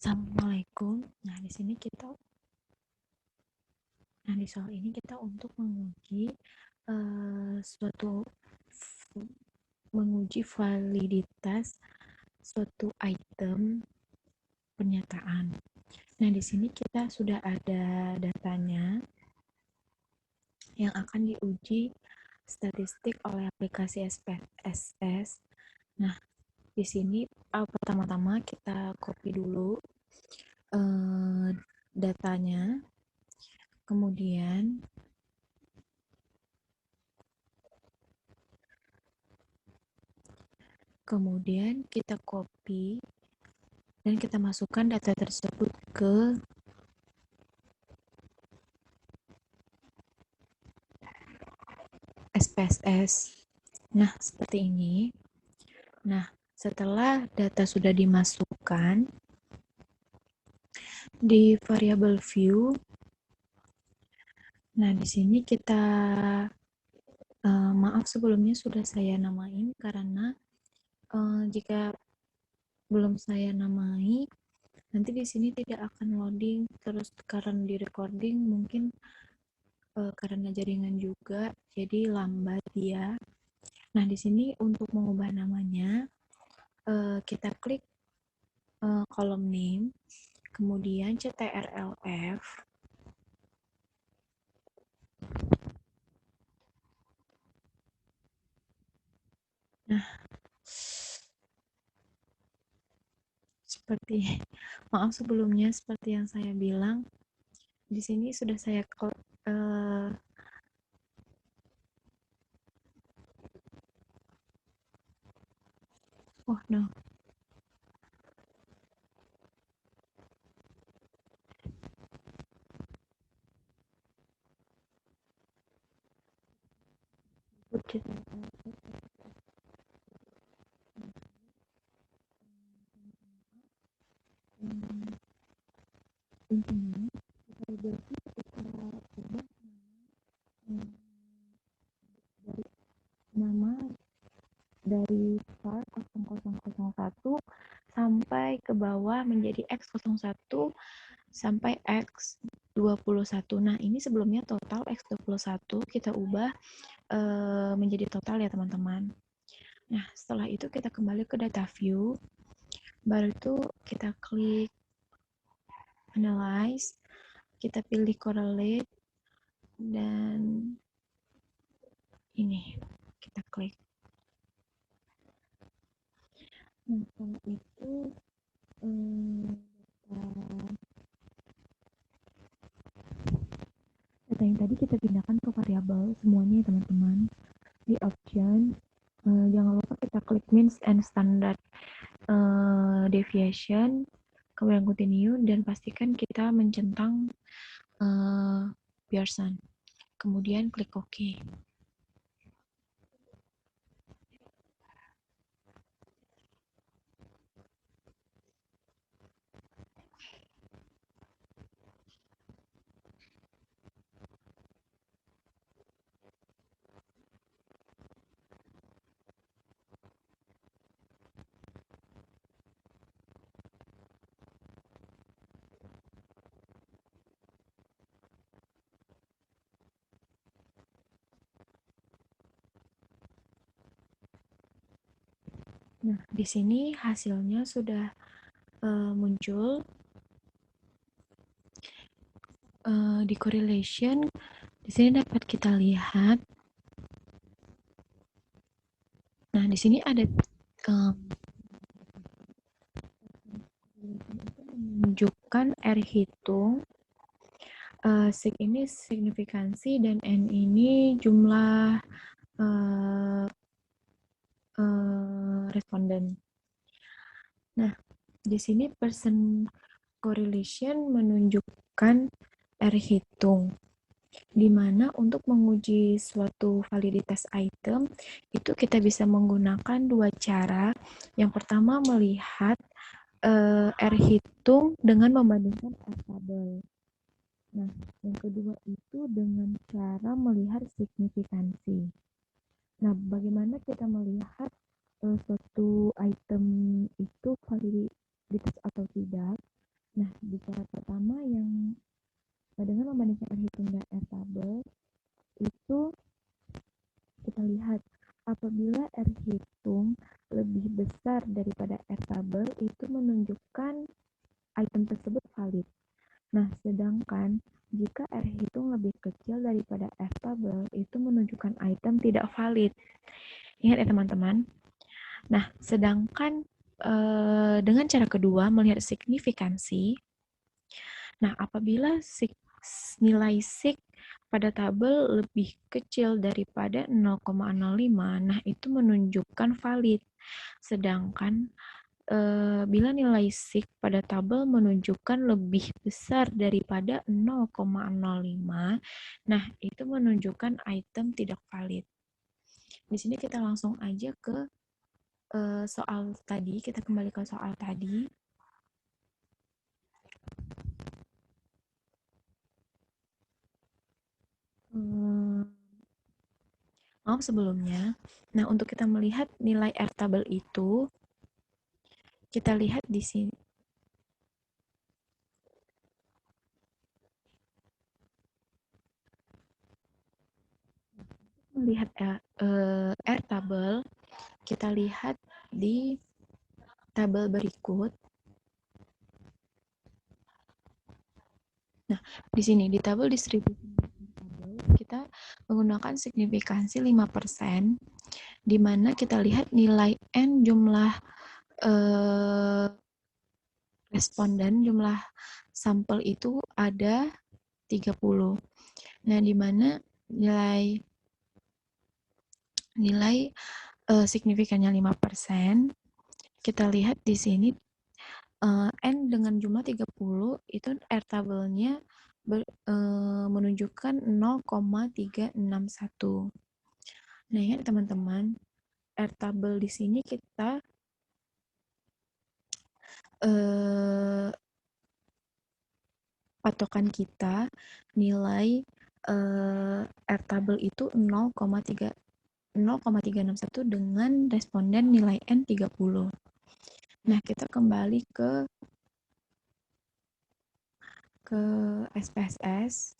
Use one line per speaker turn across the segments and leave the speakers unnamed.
Assalamualaikum. Di soal ini kita untuk menguji suatu menguji validitas suatu item pernyataan. Nah, di sini kita sudah ada datanya yang akan diuji statistik oleh aplikasi SPSS. Nah, di sini pertama-tama kita copy dulu datanya, kemudian kita copy dan kita masukkan data tersebut ke SPSS. Nah, seperti ini. Nah, setelah data sudah dimasukkan di variable view, nah di sini kita maaf sebelumnya sudah saya namain karena jika belum saya namai, nanti di sini tidak akan loading, terus karena di recording mungkin karena jaringan juga, jadi lambat ya. Nah, di sini untuk mengubah namanya, kita klik kolom name, kemudian CTRL-F. Nah, maaf sebelumnya, seperti yang saya bilang, di sini sudah saya oh no. Intinya validasi kita ubah dari nama dari start 0001 sampai ke bawah menjadi X01 sampai X21. Nah, ini sebelumnya total X21 kita ubah menjadi total ya teman-teman. Nah, setelah itu kita kembali ke data view, baru itu kita klik analyze, kita pilih correlate, dan ini kita klik. Nah, setelah itu data yang tadi kita pindahkan ke variabel semuanya ya teman-teman. Di option jangan lupa kita klik means and standard deviation, kemudian continue, dan pastikan kita mencentang Pearson. Kemudian klik OK. Nah, di sini hasilnya sudah muncul. Di correlation, di sini dapat kita lihat. Nah, di sini ada menunjukkan R hitung, sig ini signifikansi, dan N ini jumlah responden. Nah, di sini percent correlation menunjukkan R hitung, di mana untuk menguji suatu validitas item itu kita bisa menggunakan dua cara. Yang pertama melihat R hitung dengan membandingkan R tabel. Nah, yang kedua itu dengan cara melihat signifikansi. Nah, bagaimana kita melihat suatu item itu validitas atau tidak? Nah, di cara pertama yang dengan membandingkan R hitung dan R tabel, itu kita lihat apabila R hitung lebih besar daripada R tabel, itu menunjukkan item tersebut valid. Nah, sedangkan jika R hitung lebih kecil daripada R tabel, itu menunjukkan item tidak valid. Ingat ya teman-teman. Nah, sedangkan dengan cara kedua, melihat signifikansi. Nah, apabila nilai sig pada tabel lebih kecil daripada 0,05, nah itu menunjukkan valid. Sedangkan bila nilai sig pada tabel menunjukkan lebih besar daripada 0,05, nah itu menunjukkan item tidak valid. Di sini kita langsung aja ke soal tadi, kita kembali ke soal tadi. Maaf sebelumnya. Nah, untuk kita melihat nilai R tabel itu, kita lihat di sini. Melihat R tabel, kita lihat di tabel berikut. Nah, di sini di tabel distribusi kita menggunakan signifikansi 5%, di mana kita lihat nilai N jumlah responden, jumlah sampel itu ada 30. Nah, di mana nilai signifikannya 5%, kita lihat di sini N dengan jumlah 30 itu R tabelnya menunjukkan 0,361. Nah, ingat teman-teman, R tabel di sini kita patokan kita nilai R tabel itu 0,361 dengan responden nilai N 30. Nah, kita kembali ke SPSS.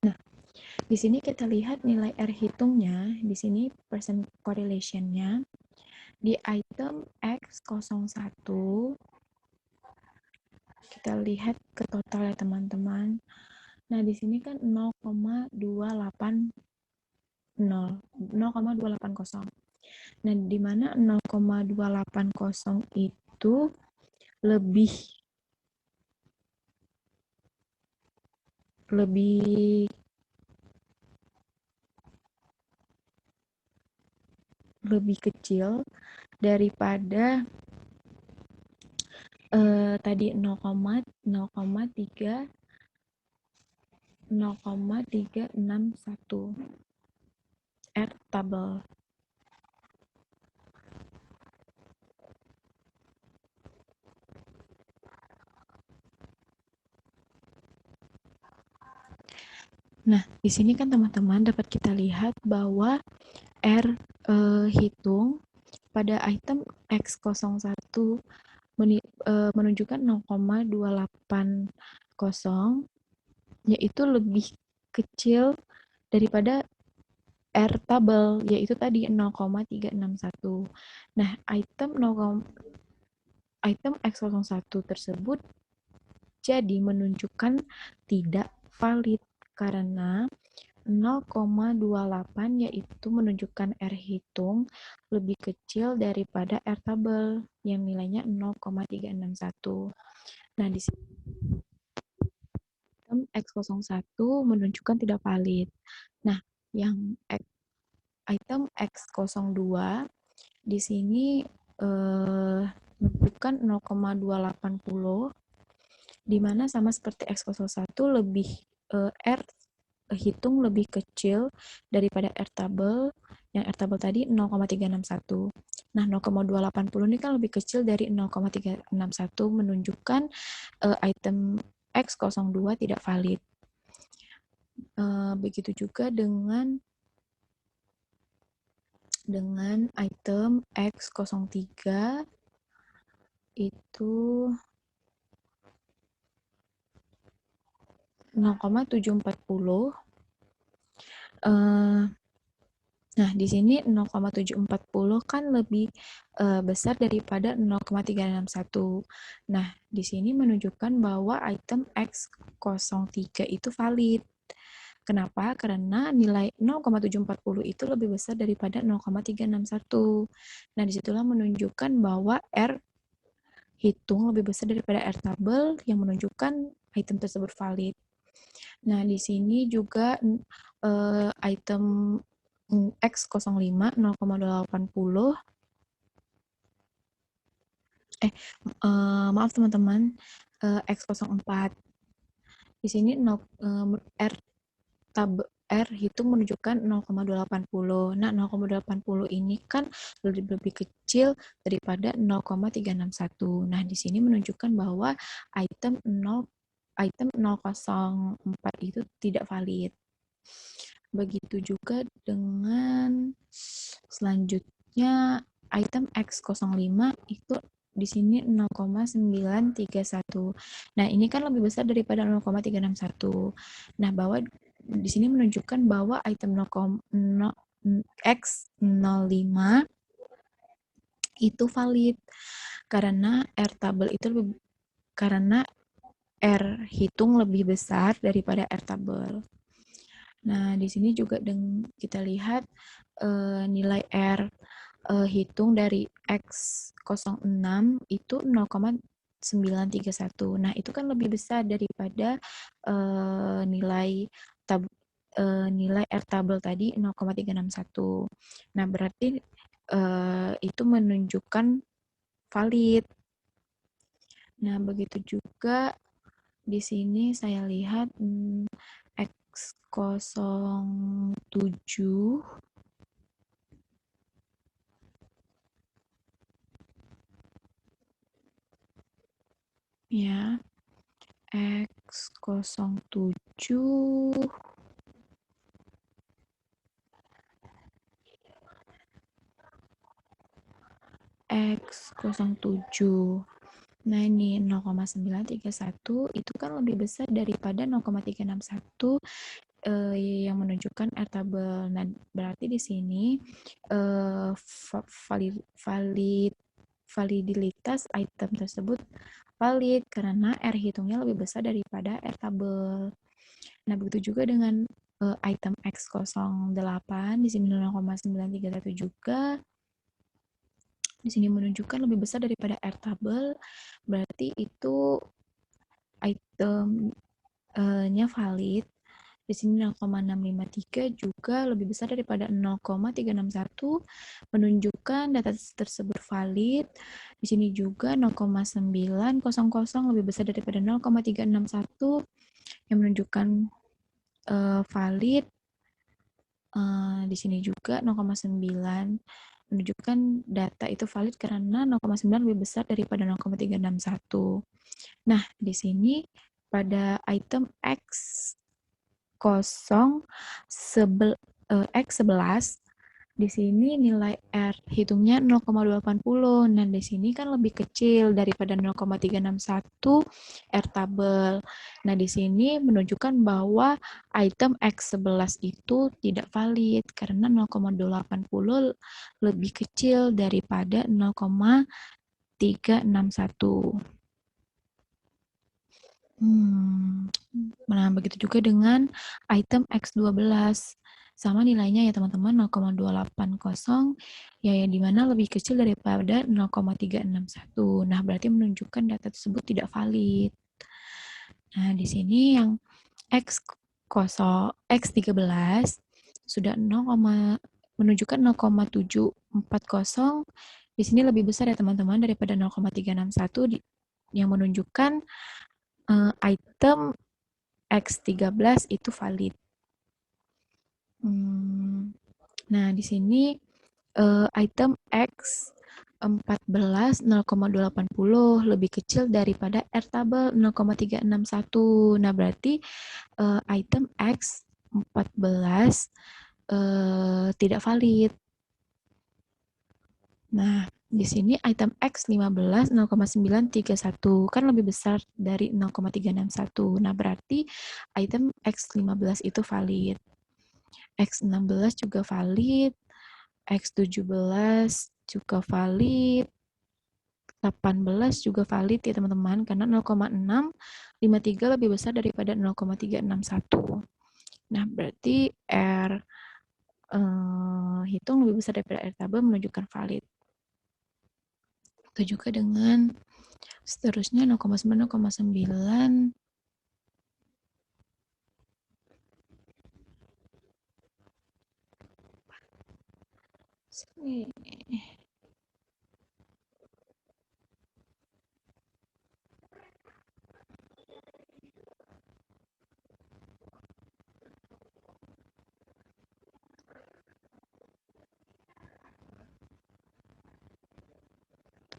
Nah, di sini kita lihat nilai R hitungnya, di sini percent correlation-nya di item X01. Kita lihat ke total ya teman-teman. Nah, di sini kan 0,280. Nah, di mana 0,280 itu lebih kecil daripada tadi 0,361 R tabel. Nah, di sini kan teman-teman dapat kita lihat bahwa R hitung pada item X01 menunjukkan 0,280, yaitu lebih kecil daripada R tabel, yaitu tadi 0,361. Nah, item X01 tersebut jadi menunjukkan tidak valid karena 0,28 yaitu menunjukkan R hitung lebih kecil daripada R tabel yang nilainya 0,361. Nah, di sini X01 menunjukkan tidak valid. Nah, yang item X02 di sini menunjukkan 0,280, di mana sama seperti X01 lebih R hitung lebih kecil daripada R tabel, yang R tabel tadi 0,361. Nah, 0,280 ini kan lebih kecil dari 0,361, menunjukkan item X02 tidak valid. Begitu juga dengan item X03 itu 0,740. Nah, di sini 0,740 kan lebih besar daripada 0,361. Nah, di sini menunjukkan bahwa item X03 itu valid. Kenapa? Karena nilai 0,740 itu lebih besar daripada 0,361. Nah, disitulah menunjukkan bahwa R hitung lebih besar daripada R tabel yang menunjukkan item tersebut valid. Nah, di sini juga item X05 0,280 maaf teman-teman, X04. Di sini R hitung menunjukkan 0,280. Nah, 0,280 ini kan lebih kecil daripada 0,361. Nah, di sini menunjukkan bahwa item 004 itu tidak valid. Begitu juga dengan selanjutnya item X05 itu di sini 0,931. Nah, ini kan lebih besar daripada 0,361. Nah, bahwa di sini menunjukkan bahwa item X05 itu valid karena R tabel itu karena R hitung lebih besar daripada R tabel. Nah, di sini juga kita lihat nilai R hitung dari X06 itu 0,931. Nah, itu kan lebih besar daripada nilai R tabel tadi 0,361. Nah, berarti itu menunjukkan valid. Nah, begitu juga di sini saya lihat X07 ya. X07 X07. Nah, ini 0,931 itu kan lebih besar daripada 0,361 yang menunjukkan R tabel. Nah, berarti di sini validitas item tersebut valid karena R hitungnya lebih besar daripada R tabel. Nah, begitu juga dengan item X08 di sini 0,931 juga. Di sini menunjukkan lebih besar daripada R tabel, berarti itu itemnya valid. Di sini 0,653 juga lebih besar daripada 0,361, menunjukkan data tersebut valid. Di sini juga 0,900 lebih besar daripada 0,361 yang menunjukkan valid. Di sini juga 0,9 menunjukkan data itu valid karena 0,9 lebih besar daripada 0,361. Nah, di sini pada item X11 di sini nilai R hitungnya 0,280. Nah, di sini kan lebih kecil daripada 0,361 R tabel. Nah, di sini menunjukkan bahwa item X11 itu tidak valid karena 0,280 lebih kecil daripada 0,361. Nah, begitu juga dengan item X12. Sama nilainya ya teman-teman, 0,280, ya di mana lebih kecil daripada 0,361. Nah, berarti menunjukkan data tersebut tidak valid. Nah, di sini yang X13 sudah menunjukkan 0,740. Di sini lebih besar ya teman-teman daripada 0,361 yang menunjukkan item X13 itu valid. Nah, di sini item X14 0,280 lebih kecil daripada R tabel 0,361. Nah, berarti item X tidak valid. Nah, di sini item X 15 0,931 kan lebih besar dari 0,361. Nah, berarti item X 15 itu valid. X 16 juga valid, X 17 juga valid, 18 juga valid ya teman-teman, karena 0,653 lebih besar daripada 0,361. Nah, berarti R hitung lebih besar daripada R tabel menunjukkan valid. Itu juga dengan seterusnya 0,9, 0,9. Sini.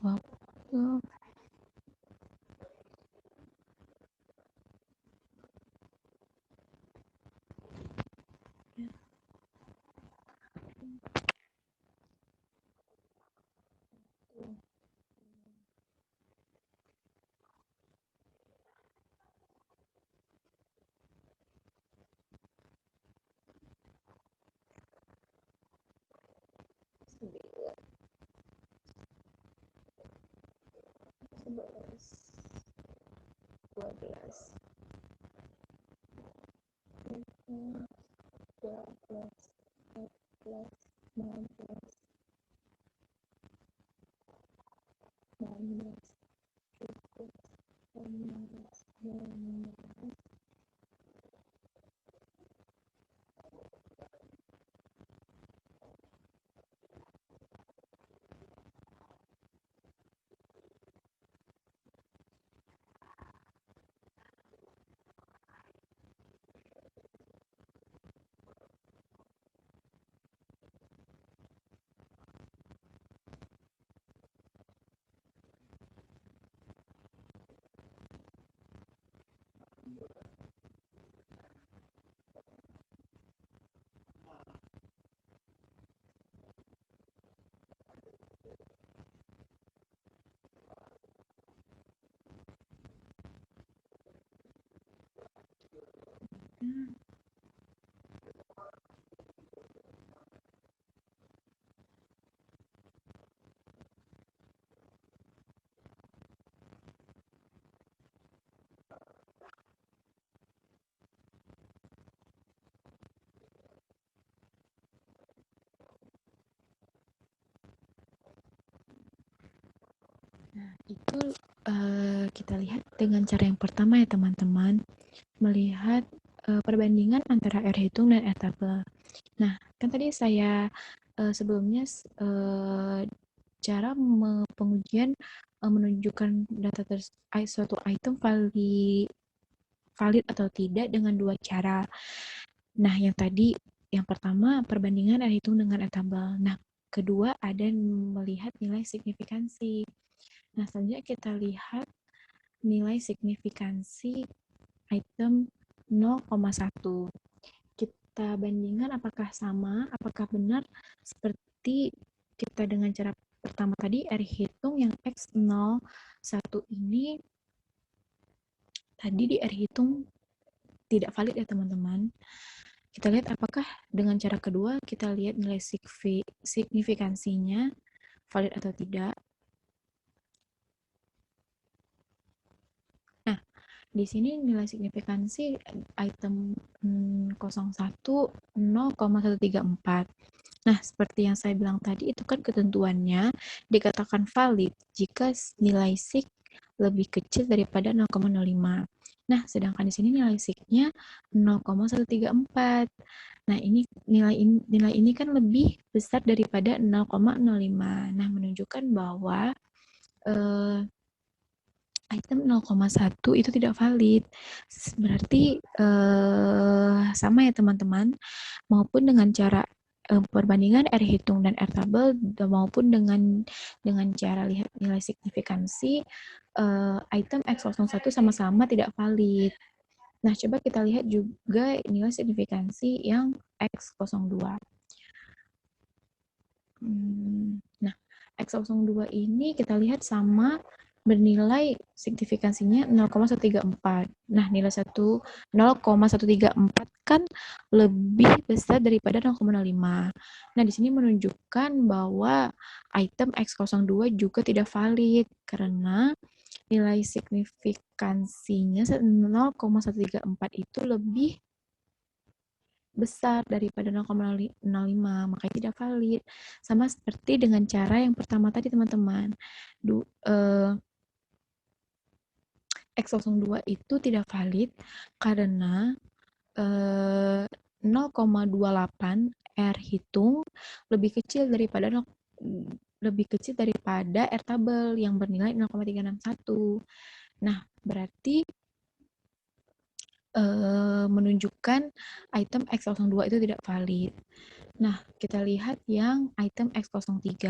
Wow. Itu kita lihat dengan cara yang pertama ya teman-teman, melihat perbandingan antara R hitung dan R tabel. Nah, kan tadi saya sebelumnya cara pengujian menunjukkan data suatu item valid atau tidak dengan dua cara. Nah, yang pertama perbandingan R hitung dengan R tabel. Nah, kedua ada melihat nilai signifikansi. Nah, selanjutnya kita lihat nilai signifikansi item 0,1. Kita bandingkan apakah sama, apakah benar seperti kita dengan cara pertama tadi, R hitung yang X01 ini tadi di R hitung tidak valid ya teman-teman. Kita lihat apakah dengan cara kedua kita lihat nilai signifikansinya valid atau tidak. Nah, di sini nilai signifikansi item 01 0,134. Nah, seperti yang saya bilang tadi, itu kan ketentuannya dikatakan valid jika nilai sig lebih kecil daripada 0,05. Nah, sedangkan di sini nilai sig-nya 0,134. Nah, nilai ini kan lebih besar daripada 0,05. Nah, menunjukkan bahwa item 0,1 itu tidak valid. Berarti sama ya teman-teman, maupun dengan cara perbandingan R hitung dan R tabel maupun dengan cara lihat nilai signifikansi item X01 sama-sama tidak valid. Nah, coba kita lihat juga nilai signifikansi yang X02. Nah, X02 ini kita lihat sama bernilai signifikansinya 0,134. Nah, nilai 0,134 kan lebih besar daripada 0,05. Nah, di sini menunjukkan bahwa item X02 juga tidak valid karena nilai signifikansinya 0,134 itu lebih besar daripada 0,05, makanya tidak valid. Sama seperti dengan cara yang pertama tadi, teman-teman. X02 itu tidak valid karena 0,28 R hitung lebih kecil daripada R tabel yang bernilai 0,361. Nah, berarti menunjukkan item X02 itu tidak valid. Nah, kita lihat yang item X03.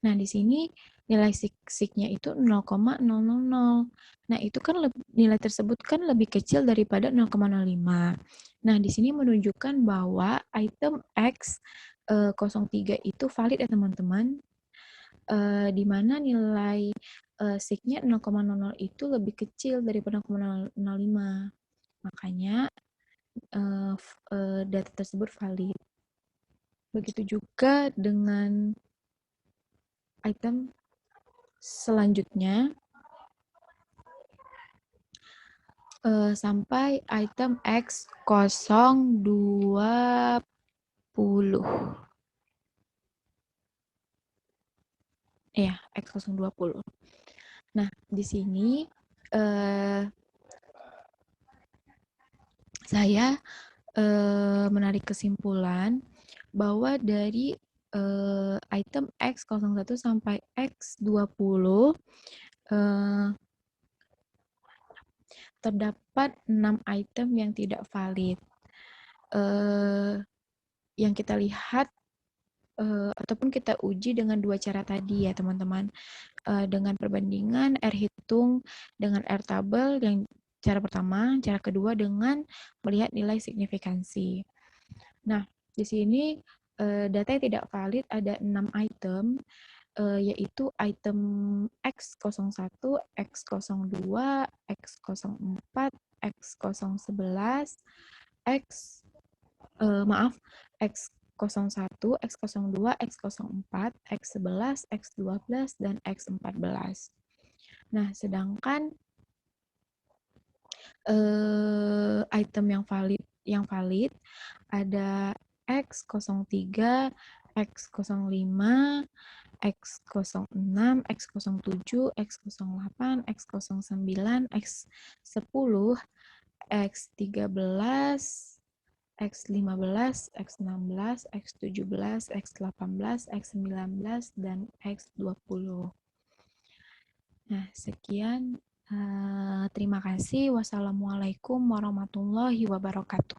Nah, di sini nilai sig-signya itu 0,000. Nah, itu kan nilai tersebut kan lebih kecil daripada 0,05. Nah, di sini menunjukkan bahwa item X03 itu valid ya, teman-teman. Di mana nilai sig-nya 0,00 itu lebih kecil daripada 0,05. Makanya data tersebut valid. Begitu juga dengan item selanjutnya sampai item X020. Ya, X020. Nah, di sini saya menarik kesimpulan bahwa dari item X01 sampai X20 terdapat 6 item yang tidak valid. Yang kita lihat ataupun kita uji dengan dua cara tadi ya, teman-teman. Dengan perbandingan R hitung dengan R tabel yang cara pertama, cara kedua dengan melihat nilai signifikansi. Nah, di sini data yang tidak valid ada 6 item, yaitu item X01, X02, X04, X011, X01, X02, X04, X11, X12, dan X14. Nah, sedangkan item yang valid ada X03, X05, X06, X07, X08, X09, X10, X13, X15, X16, X17, X18, X19, dan X20. Nah, sekian. Terima kasih. Wassalamualaikum warahmatullahi wabarakatuh.